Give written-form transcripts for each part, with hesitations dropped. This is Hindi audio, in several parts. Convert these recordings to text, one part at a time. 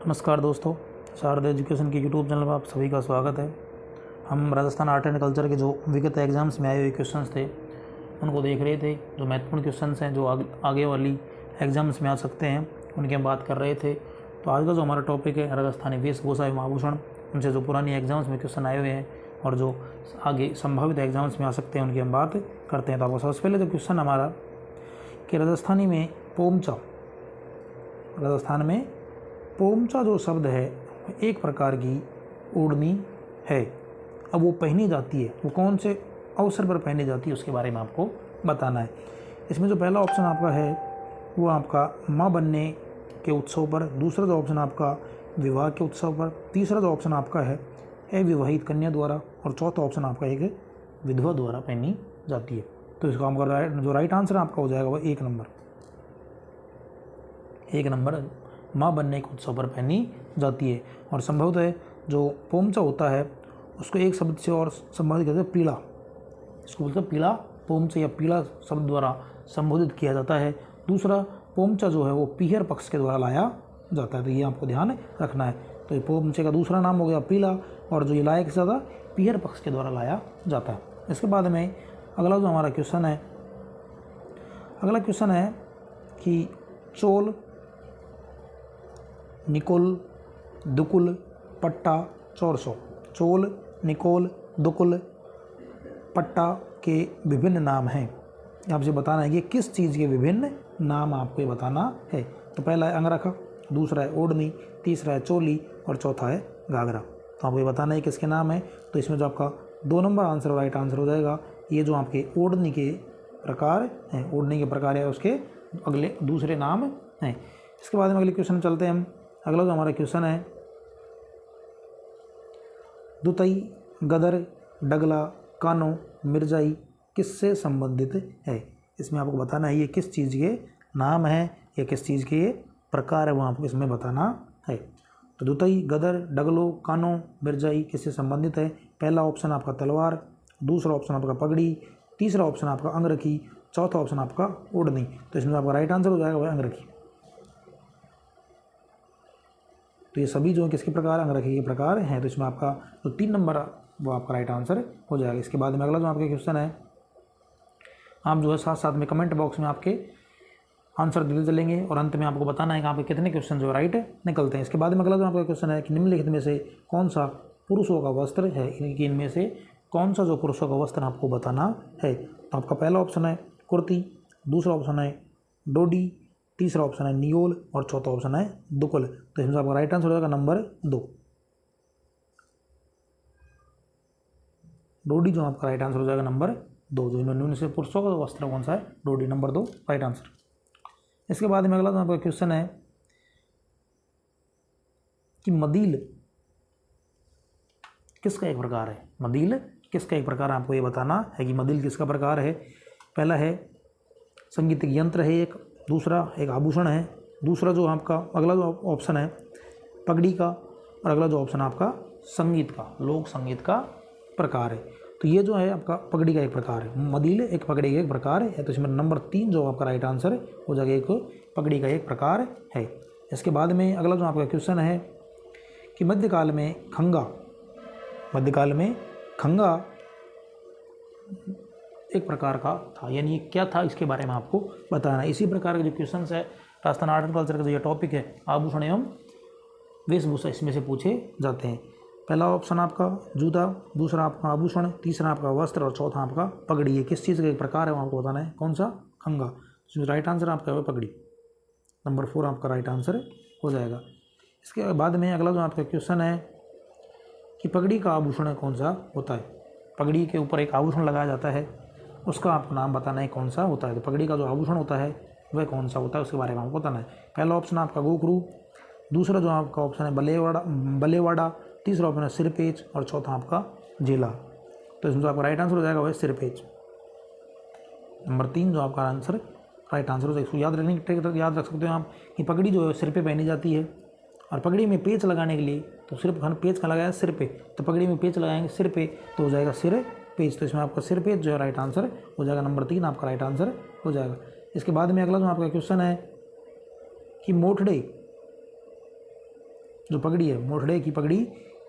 नमस्कार दोस्तों, शारदा एजुकेशन के यूट्यूब चैनल में आप सभी का स्वागत है। हम राजस्थान आर्ट एंड कल्चर के जो विगत एग्जाम्स में आए हुए क्वेश्चंस थे उनको देख रहे थे। जो महत्वपूर्ण क्वेश्चंस हैं जो आगे वाली एग्जाम्स में आ सकते हैं उनकी हम बात कर रहे थे। तो आज का जो हमारा टॉपिक है राजस्थानी वेशभूषा एवं आभूषण, उनसे जो पुरानी एग्जाम्स में क्वेश्चन आए हुए हैं और जो आगे संभावित एग्जाम्स में आ सकते हैं उनकी हम बात करते हैं। तो आपको सबसे पहले जो क्वेश्चन हमारा कि राजस्थान में पोमचा जो शब्द है एक प्रकार की ओढ़नी है। अब वो पहनी जाती है, वो कौन से अवसर पर पहनी जाती है उसके बारे में आपको बताना है। इसमें जो पहला ऑप्शन आपका है वो आपका माँ बनने के उत्सव पर, दूसरा जो ऑप्शन आपका विवाह के उत्सव पर, तीसरा जो ऑप्शन आपका है अविवाहित कन्या द्वारा और चौथा ऑप्शन आपका एक विधवा द्वारा पहनी जाती है। तो इसका आपका जो राइट आंसर आपका हो जाएगा वो एक नंबर माँ बनने के उत्सव पर पहनी जाती है। और संभवतः जो पोमचा होता है उसको एक शब्द से और संबोधित करते हैं पीला, इसको बोलते हैं पीला पोमचा या पीला शब्द द्वारा संबोधित किया जाता है। दूसरा पोमचा जो है वो पीहर पक्ष के द्वारा लाया जाता है, तो ये आपको ध्यान रखना है। तो ये पोमचे का दूसरा नाम हो गया पीला और जो ये लाया किसका था, पीहर पक्ष के द्वारा लाया जाता है। इसके बाद में अगला जो हमारा क्वेश्चन है कि चोल, निकोल, दुकुल, पट्टा, चौरसो। चोल, निकोल, दुकुल, पट्टा के विभिन्न नाम हैं। आपसे बताना है कि किस चीज़ के विभिन्न नाम आपको बताना है। तो पहला है अंगरखा, दूसरा है ओढ़नी, तीसरा है चोली और चौथा है घाघरा। तो आपको ये बताना है किसके नाम है। तो इसमें जो आपका 2 नंबर आंसर राइट आंसर हो जाएगा ये जो आपके ओढ़नी के प्रकार हैं, ओढ़नी के प्रकार है उसके अगले दूसरे नाम हैं। इसके बाद में अगले क्वेश्चन में चलते हैं हम। अगला जो हमारा क्वेश्चन है दुतई, गदर, डगला, कानो, मिर्जाई किससे संबंधित है। इसमें आपको बताना है ये किस चीज़ के नाम है या किस चीज़ के प्रकार है वो आपको इसमें बताना है। तो दुतई, गदर, डगलो, कानो, मिर्जाई किससे संबंधित है। पहला ऑप्शन आपका तलवार, दूसरा ऑप्शन आपका पगड़ी, तीसरा ऑप्शन आपका अंगरखी, चौथा ऑप्शन आपका ओढ़नी। तो इसमें आपका राइट आंसर हो जाएगा वह अंगरखी। तो ये सभी जो किसके प्रकार, अंगरखी के प्रकार हैं। तो इसमें आपका जो 3 नंबर वो आपका राइट आंसर हो जाएगा। इसके बाद में अगला जो आपका क्वेश्चन है आप जो है साथ साथ में कमेंट बॉक्स में आपके आंसर देते चलेंगे और अंत में आपको बताना है कि आपके कितने क्वेश्चन जो राइट निकलते हैं। इसके बाद में अगला जो आपका क्वेश्चन है कि निम्नलिखित में से कौन सा पुरुषों का वस्त्र है, इनमें से कौन सा जो पुरुषों का वस्त्र आपको बताना है। तो आपका पहला ऑप्शन है कुर्ती, दूसरा ऑप्शन है डोडी, तीसरा ऑप्शन है नियोल और चौथा ऑप्शन है दुकुल। तो इसमें आपका राइट आंसर हो जाएगा नंबर 2, डोडी जो आपका राइट आंसर हो जाएगा नंबर 2। जो इन्होंने से पुरुषों का वस्त्र कौन सा है, डोडी, नंबर 2 राइट आंसर। इसके बाद में अगला जो आपका क्वेश्चन है कि मदील किसका एक प्रकार है। मदील किसका एक प्रकार है आपको ये बताना है कि मदील किसका प्रकार है। पहला है संगीत यंत्र है एक, दूसरा एक आभूषण है, दूसरा जो आपका अगला जो ऑप्शन है पगड़ी का और अगला जो ऑप्शन आपका संगीत का, लोक संगीत का प्रकार है। तो ये जो है आपका पगड़ी का एक प्रकार है, मदील एक पगड़ी का एक प्रकार है। तो इसमें नंबर 3 जो आपका राइट आंसर हो जाएगा एक पगड़ी का एक प्रकार है। इसके बाद में अगला जो आपका क्वेश्चन है कि मध्यकाल में खंगा एक प्रकार का था, यानी क्या था इसके बारे में आपको बताना है। इसी प्रकार के जो क्वेश्चन है राजस्थान आर्ट एंड कल्चर का जो ये टॉपिक है आभूषण एवं वेशभूषा, इसमें से पूछे जाते हैं। पहला ऑप्शन आपका जूता, दूसरा आपका आभूषण, तीसरा आपका वस्त्र और चौथा आपका पगड़ी। ये किस चीज़ का एक प्रकार है वो आपको बताना है, कौन सा, खंगा। तो राइट आंसर आपका है पगड़ी, नंबर 4 आपका राइट आंसर हो जाएगा। इसके बाद में अगला जो आपका क्वेश्चन है कि पगड़ी का आभूषण कौन सा होता है। पगड़ी के ऊपर एक आभूषण लगाया जाता है, उसका आपको नाम बताना है कौन सा होता है। तो पगड़ी का जो आभूषण होता है वह कौन सा होता है उसके बारे में आपको बताना है। पहला ऑप्शन आपका गोखरू, दूसरा जो आपका ऑप्शन है बलेवाड़ा, तीसरा ऑप्शन है सिरपेच और चौथा आपका जेला। तो इसमें जो आपका राइट आंसर हो जाएगा वह सिरपेच, नंबर 3 जो आपका आंसर राइट आंसर हो जाएगा। इसको याद रखने की ट्रिक याद रख सकते हो आप कि पगड़ी जो है सिर पे पहनी जाती है और पगड़ी में पेच लगाने के लिए तो सिर्फ पेच का लगाया सिर पे, तो पगड़ी में पेच लगाएंगे सिर पे तो हो जाएगा सिर पेच। तो इसमें आपका सिर पेच जो है राइट आंसर हो जाएगा, नंबर 3 आपका राइट आंसर हो जाएगा। इसके बाद में अगला जो आपका क्वेश्चन है कि मोठड़े जो पगड़ी है, मोटड़े की पगड़ी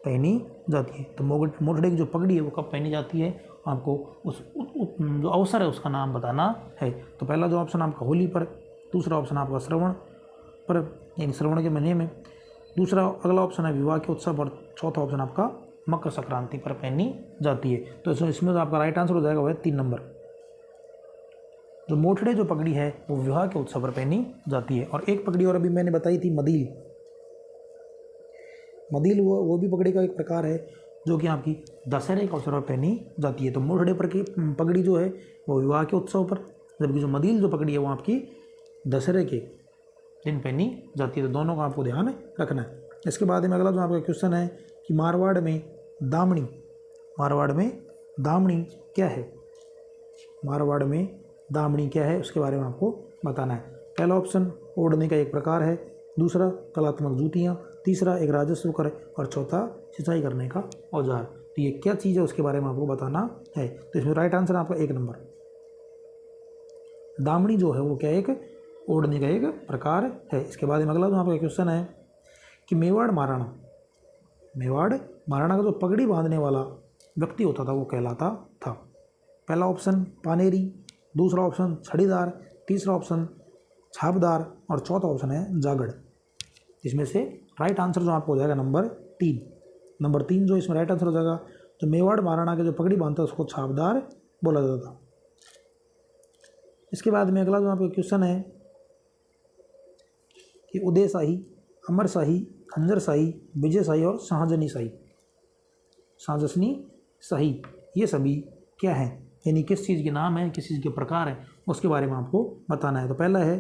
पहनी जाती है। तो मोटड़े की जो पगड़ी है वो कब पहनी जाती है, आपको उस जो अवसर है उसका नाम बताना है। तो पहला जो ऑप्शन आपका होली पर, दूसरा ऑप्शन आपका श्रवण पर यानी श्रवण के महीने में, दूसरा अगला ऑप्शन है विवाह के उत्सव, और चौथा ऑप्शन आपका मकर संक्रांति पर पहनी जाती है। तो इसमें जो आपका राइट आंसर हो जाएगा वह 3 नंबर। जो मोटड़े जो पगड़ी है वो विवाह के उत्सव पर पहनी जाती है। और एक पगड़ी और अभी मैंने बताई थी मदील। मदील वो भी पगड़ी का एक प्रकार है जो कि आपकी दशहरे के अवसर पर पहनी जाती है। तो मोटड़े पर की पगड़ी जो है वो विवाह के उत्सव पर, जबकि जो मदील जो पगड़ी है वो आपकी दशहरे के दिन पहनी जाती है। तो दोनों का आपको ध्यान रखना है। इसके बाद में अगला जो आपका क्वेश्चन है कि मारवाड़ में दामनी क्या है, मारवाड़ में दामनी क्या है उसके बारे में आपको बताना है। पहला ऑप्शन ओढ़ने का एक प्रकार है, दूसरा कलात्मक जूतियाँ, तीसरा एक राजस्व कर, और चौथा सिंचाई करने का औजार। तो ये क्या चीज़ है उसके बारे में आपको बताना है। तो इसमें राइट आंसर आपका 1 नंबर। दामनी जो है वो क्या, एक ओढ़ने का एक प्रकार है। इसके बाद में अगला जो आपका क्वेश्चन है कि मेवाड़ महाराणा का जो पगड़ी बांधने वाला व्यक्ति होता था वो कहलाता था। पहला ऑप्शन पानेरी, दूसरा ऑप्शन छड़ीदार, तीसरा ऑप्शन छापदार, और चौथा ऑप्शन है जागड़। इसमें से राइट आंसर जो आपको हो जाएगा नंबर 3 जो इसमें राइट आंसर हो जाएगा। तो मेवाड़ महाराणा के जो पगड़ी बांधता है उसको छापदार बोला जाता था। इसके बाद में अगला जो आपका क्वेश्चन है कि उदय शाही, अमर शाही, खंजर शाही, विजय शाही और शाहजनी शाही ये सभी क्या हैं, यानी किस चीज़ के नाम है, किस चीज़ के प्रकार है, उसके बारे में आपको बताना है। तो पहला है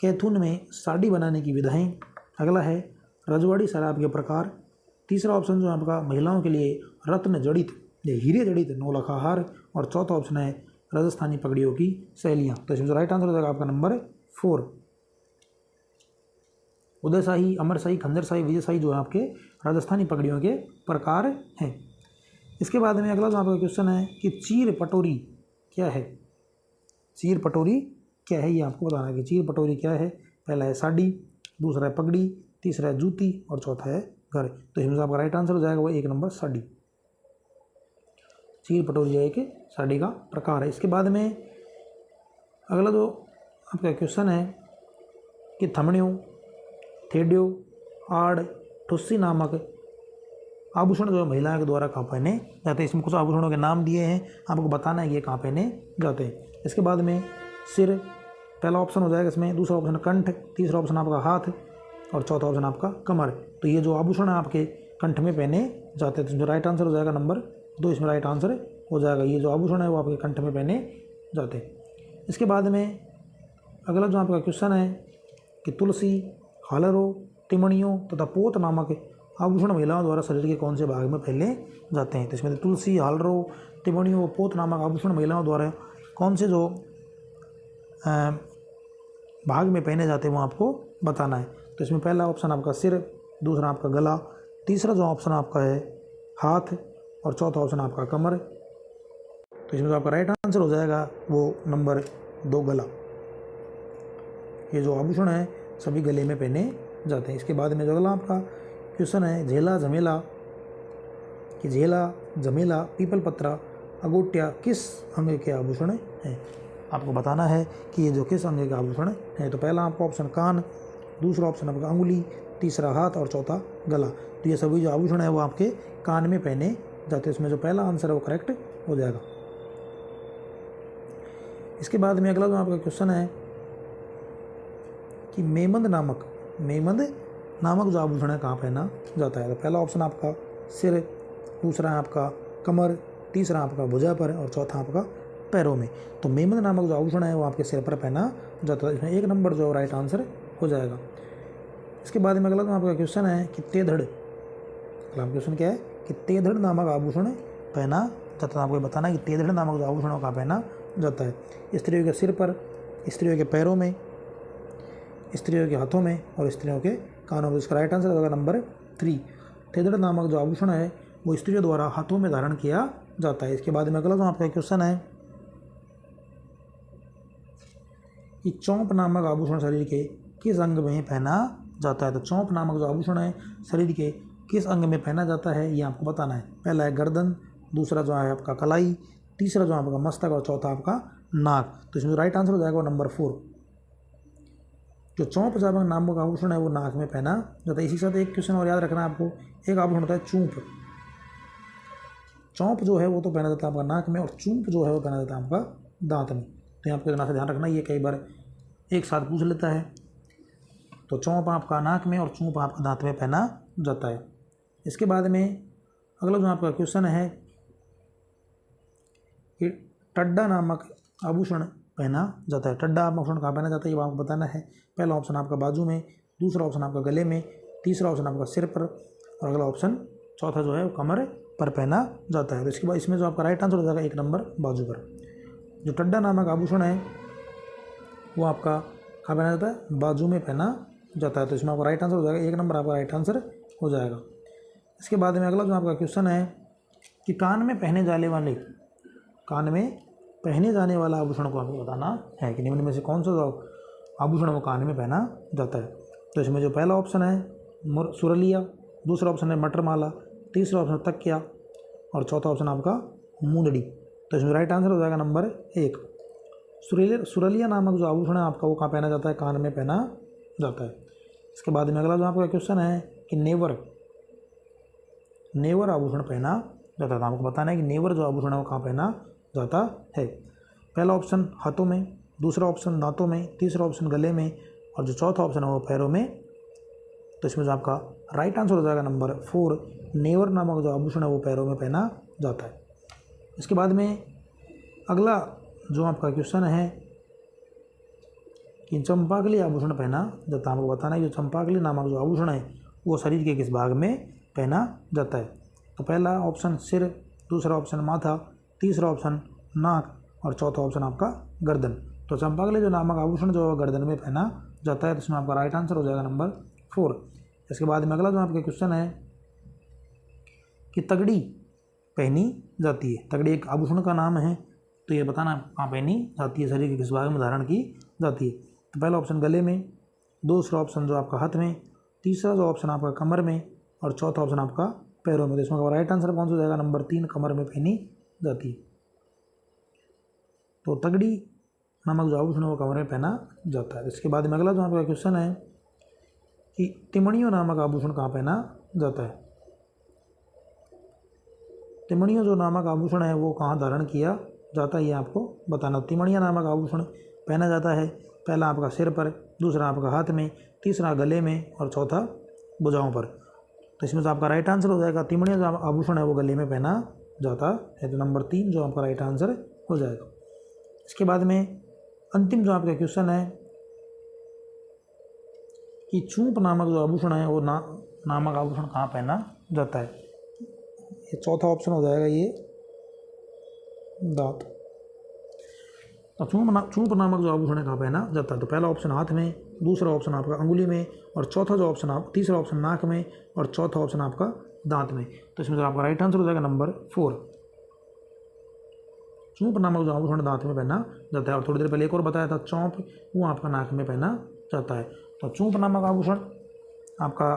कैथून में साड़ी बनाने की विधाएं, अगला है रजवाड़ी शराब के प्रकार, तीसरा ऑप्शन जो आपका महिलाओं के लिए रत्न जड़ित या हीरे जड़ित नौलखा हार, और चौथा ऑप्शन है राजस्थानी पगड़ियों की शैलियाँ। तो इसमें राइट आंसर हो जाएगा आपका नंबर 4। उदय शाही, अमर शाही, खंजर शाही, विजय शाही जो है आपके राजस्थानी पगड़ियों के प्रकार हैं। इसके बाद में अगला जो आपका क्वेश्चन है कि चीर पटोरी क्या है, ये आपको बताना है कि चीर पटोरी क्या है। पहला है साड़ी, दूसरा है पगड़ी, तीसरा है जूती, और चौथा है घर। तो इसमें से आपका राइट आंसर हो जाएगा वो 1 नंबर साड़ी। चीर पटोरी एक साड़ी का प्रकार है। इसके बाद में अगला जो आपका क्वेश्चन है कि थमणियों, थेडियो, आड़, ठुस्सी नामक आभूषण जो है महिलाओं के द्वारा कहाँ पहने जाते हैं। इसमें कुछ आभूषणों के नाम दिए हैं, आपको बताना है कि ये कहाँ पहने जाते हैं। इसके बाद में सिर पहला ऑप्शन हो जाएगा इसमें, दूसरा ऑप्शन कंठ, तीसरा ऑप्शन आपका हाथ, और चौथा ऑप्शन आपका कमर। तो ये जो आभूषण है आपके कंठ में पहने जाते हैं। तो इसमें राइट आंसर हो जाएगा नंबर 2, इसमें राइट आंसर हो जाएगा। ये जो आभूषण है वो आपके कंठ में पहने जाते हैं। इसके बाद में अगला जो आपका क्वेश्चन है कि तुलसी, हालरों, तिमणियों तथा पोत नामक आभूषण महिलाओं द्वारा शरीर के कौन से भाग में पहने जाते हैं। तो इसमें तुलसी, हालरों, तिमणियों, पोत नामक आभूषण महिलाओं द्वारा कौन से जो भाग में पहने जाते हैं वो आपको बताना है। तो इसमें पहला ऑप्शन आपका सिर, दूसरा आपका गला, तीसरा जो ऑप्शन आपका है हाथ, और चौथा ऑप्शन आपका कमर। तो इसमें जो आपका राइट आंसर हो जाएगा वो नंबर 2 गला। ये जो आभूषण है सभी गले में पहने जाते हैं। इसके बाद में जो अगला आपका क्वेश्चन है झेला झमेला, कि झेला झमेला, पीपल पत्रा, अगोटिया किस अंग के आभूषण हैं। आपको बताना है कि ये जो किस अंग के आभूषण है। तो पहला आपका ऑप्शन कान, दूसरा ऑप्शन आपका अंगुली, तीसरा हाथ, और चौथा गला। तो ये सभी जो आभूषण है वो आपके कान में पहने जाते हैं। इसमें जो पहला आंसर है वो करेक्ट हो जाएगा। इसके बाद में अगला जो आपका क्वेश्चन है कि मेमंद नामक जो आभूषण है कहाँ पहना जाता है। तो पहला ऑप्शन आपका सिर, दूसरा है आपका कमर, तीसरा आपका भुजा पर, और चौथा आपका पैरों में। तो मेमंद नामक जो आभूषण है वो आपके सिर पर पहना जाता है। इसमें 1 नंबर जो राइट आंसर हो जाएगा। इसके बाद में अगला जो आपका क्वेश्चन है कि तेधड़, अगला क्वेश्चन क्या है कि तेधड़ नामक आभूषण पहना जाता है। आपको बताना है कि तेधड़ नामक जो आभूषणों का पहना जाता है। स्त्रियों के सिर पर, स्त्रियों के पैरों में, स्त्रियों के हाथों में, और स्त्रियों के कानों में। इसका राइट आंसर होगा नंबर 3। तेधड़ नामक जो आभूषण है वो स्त्रियों द्वारा हाथों में धारण किया जाता है। इसके बाद में अगला जो आपका क्वेश्चन है कि चौंप नामक आभूषण शरीर के किस अंग में पहना जाता है। तो चौंप नामक जो आभूषण है शरीर के किस अंग में पहना जाता है ये आपको बताना है। पहला है गर्दन, दूसरा जो है आपका कलाई, तीसरा जो आपका मस्तक और चौथा आपका नाक। तो इसमें जो राइट आंसर हो जाएगा वो नंबर 4। जो चौंप नामक आभूषण है वो नाक में पहना जाता है। इसी के साथ एक क्वेश्चन और याद रखना है आपको, एक आभूषण होता है चूंप। चौंप जो है वो तो पहना जाता है आपका नाक में और चूंप जो है वो पहना जाता है आपका दांत में। तो यहाँ आपको से ध्यान रखना, ये कई बार एक साथ पूछ लेता है। तो चौंप आपका नाक में और चूंप आपका दांत में पहना जाता है। इसके बाद में अगला जो आपका क्वेश्चन है कि टड्डा नामक आभूषण पहना जाता है। टड्डा आभूषण कहाँ पहना जाता है ये आपको बताना है। पहला ऑप्शन आपका बाजू में, दूसरा ऑप्शन आपका गले में, तीसरा ऑप्शन आपका सिर पर और अगला ऑप्शन चौथा जो है वो कमर पर पहना जाता है। तो इसके बाद इसमें जो आपका राइट आंसर हो जाएगा 1 नंबर बाजू पर। जो टड्डा नामक आभूषण है वो आपका कहाँ पहना जाता है, बाजू में पहना जाता है। तो इसमें आपका राइट आंसर हो जाएगा 1 नंबर आपका राइट आंसर हो जाएगा। इसके बाद में अगला जो आपका क्वेश्चन है कि कान में पहने जाने वाला आभूषण को आपको बताना है कि निम्न में से कौन सा आभूषण वो कान में पहना जाता है। तो इसमें जो पहला ऑप्शन है सुरलिया, दूसरा ऑप्शन है मटरमाला, तीसरा ऑप्शन तकिया और चौथा ऑप्शन आपका मूंदड़ी। तो इसमें राइट आंसर हो जाएगा नंबर 1। सुरलिया नामक जो आभूषण है आपका वो कहाँ पहना जाता है, कान में पहना जाता है। इसके बाद में अगला जो आपका क्वेश्चन है कि नेवर आभूषण पहना जाता है। तो आपको बताना है कि नेवर जो आभूषण है वो कहाँ पहना जाता है। पहला ऑप्शन हाथों में, दूसरा ऑप्शन दांतों में, तीसरा ऑप्शन गले में और जो चौथा ऑप्शन है वो पैरों में। तो इसमें जो आपका राइट आंसर हो जाएगा नंबर 4, नेवर नामक जो आभूषण है वो पैरों में पहना जाता है। इसके बाद में अगला जो आपका क्वेश्चन है कि चंपाकली आभूषण पहना जाता है। आपको बताना है कि चंपाकली नामक जो आभूषण है वो शरीर के किस भाग में पहना जाता है। तो पहला ऑप्शन सिर, दूसरा ऑप्शन माथा, तीसरा ऑप्शन नाक और चौथा ऑप्शन आपका गर्दन। तो चंपाकली जो नामक आभूषण जो गर्दन में पहना जाता है। तो इसमें आपका राइट आंसर हो जाएगा नंबर 4। इसके बाद में अगला जो आपका क्वेश्चन है कि तगड़ी पहनी जाती है। तगड़ी एक आभूषण का नाम है, तो ये बताना कहाँ पहनी जाती है, शरीर के किस भाग में धारण की जाती है। तो पहला ऑप्शन गले में, दूसरा ऑप्शन जो आपका हाथ में, तीसरा जो ऑप्शन आपका कमर में और चौथा ऑप्शन आपका पैरों में। तो इसमें राइट आंसर कौन सा हो जाएगा, नंबर 3, कमर में पहनी जाती है। तो तगड़ी नामक जो आभूषण है वो कमर में पहना जाता है। इसके बाद में अगला जो आपका क्वेश्चन है कि तिमणियों नामक आभूषण कहाँ पहना जाता है। तिमणियों जो नामक आभूषण है वो कहाँ धारण किया जाता है ये आपको बताना। तिमणिया नामक आभूषण पहना जाता है पहला आपका सिर पर, दूसरा आपका हाथ में, तीसरा गले में और चौथा भुजाओं पर। तो इसमें जो आपका राइट आंसर हो जाएगा तिमणिया जो आभूषण है वो गले में पहना जाता है। तो नंबर 3 जो आपका राइट आंसर हो जाएगा। इसके बाद में अंतिम जो आपका क्वेश्चन है कि चूंप नामक जो आभूषण है वो नामक आभूषण कहाँ पहना जाता है। ये चौथा ऑप्शन हो जाएगा ये दांत। तो चूंप नामक जो आभूषण है कहाँ पहना जाता है। तो पहला ऑप्शन हाथ में, दूसरा ऑप्शन आपका अंगुली में और चौथा जो ऑप्शन तीसरा ऑप्शन नाक में और चौथा ऑप्शन आपका दांत में। तो इसमें जो आपका राइट आंसर हो जाएगा नंबर 4। चूंप नामक जो आभूषण दांत में पहना जाता है। और थोड़ी देर पहले एक और बताया था चौंप वो आपका नाक में पहना जाता है। तो चूंप नामक आभूषण आपका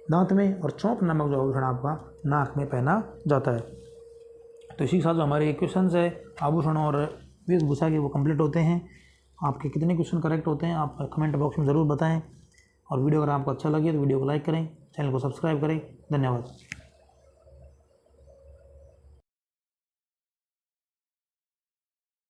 दांत में और चौंप नामक जो आभूषण आपका नाक में पहना जाता है। तो इसी के साथ जो हमारे क्वेश्चंस है आभूषण और वेशभूषा के वो कंप्लीट होते हैं। आपके कितने क्वेश्चन करेक्ट होते हैं आप कमेंट बॉक्स में ज़रूर बताएं। और वीडियो अगर आपको अच्छा लगे तो वीडियो को लाइक करें, चैनल को सब्सक्राइब करें। धन्यवाद।